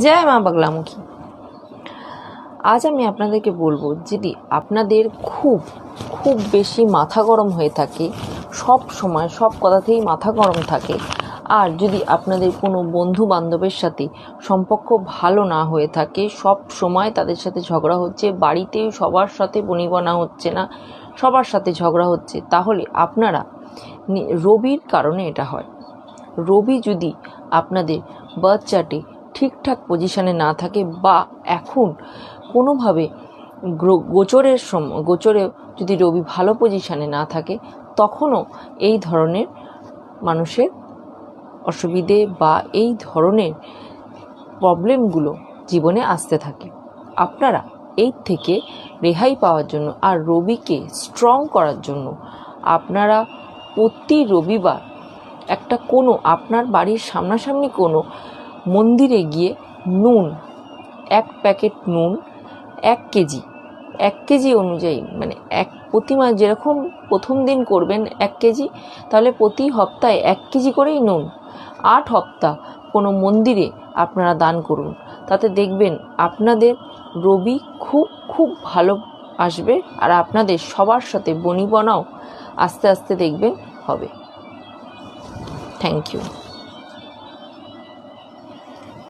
জয় মা বাগলামুখী। আজ আমি আপনাদেরকে বলবো, যদি আপনাদের খুব খুব বেশি মাথা গরম হয়ে থাকে, সব সময় সব কথাতেই মাথা গরম থাকে, আর যদি আপনাদের কোনো বন্ধু বান্ধবের সাথে সম্পর্ক ভালো না হয়ে থাকে, সব সময় তাদের সাথে ঝগড়া হচ্ছে, বাড়িতে সবার সাথে বনিবনা হচ্ছে না, সবার সাথে ঝগড়া হচ্ছে, তাহলে আপনারা রবির কারণে এটা হয়। রবি যদি আপনাদের বার্থ চার্টে ঠিকঠাক পজিশানে না থাকে, বা এখন কোনোভাবে গোচরে যদি রবি ভালো পজিশানে না থাকে, তখনও এই ধরনের মানুষের অসুবিধে বা এই ধরনের প্রবলেমগুলো জীবনে আসতে থাকে। আপনারা এই থেকে রেহাই পাওয়ার জন্য আর রবিকে স্ট্রং করার জন্য আপনারা প্রতি রবিবার একটা কোনো আপনার বাড়ির সামনাসামনি কোনো মন্দিরে গিয়ে নুন, 1 প্যাকেট নুন 1 কেজি অনুযায়ী, মানে প্রতি মাস যেরকম প্রথম দিন করবেন 1 কেজি, তাহলে প্রতি সপ্তাহে 1 কেজি করেই নুন 8 সপ্তাহ কোনো মন্দিরে আপনারা দান করুন। তাতে দেখবেন আপনাদের রবি খুব খুব ভালো আসবে, আর আপনাদের সবার সাথে বনিবনাও আস্তে আস্তে দেখবেন হবে। Thank you.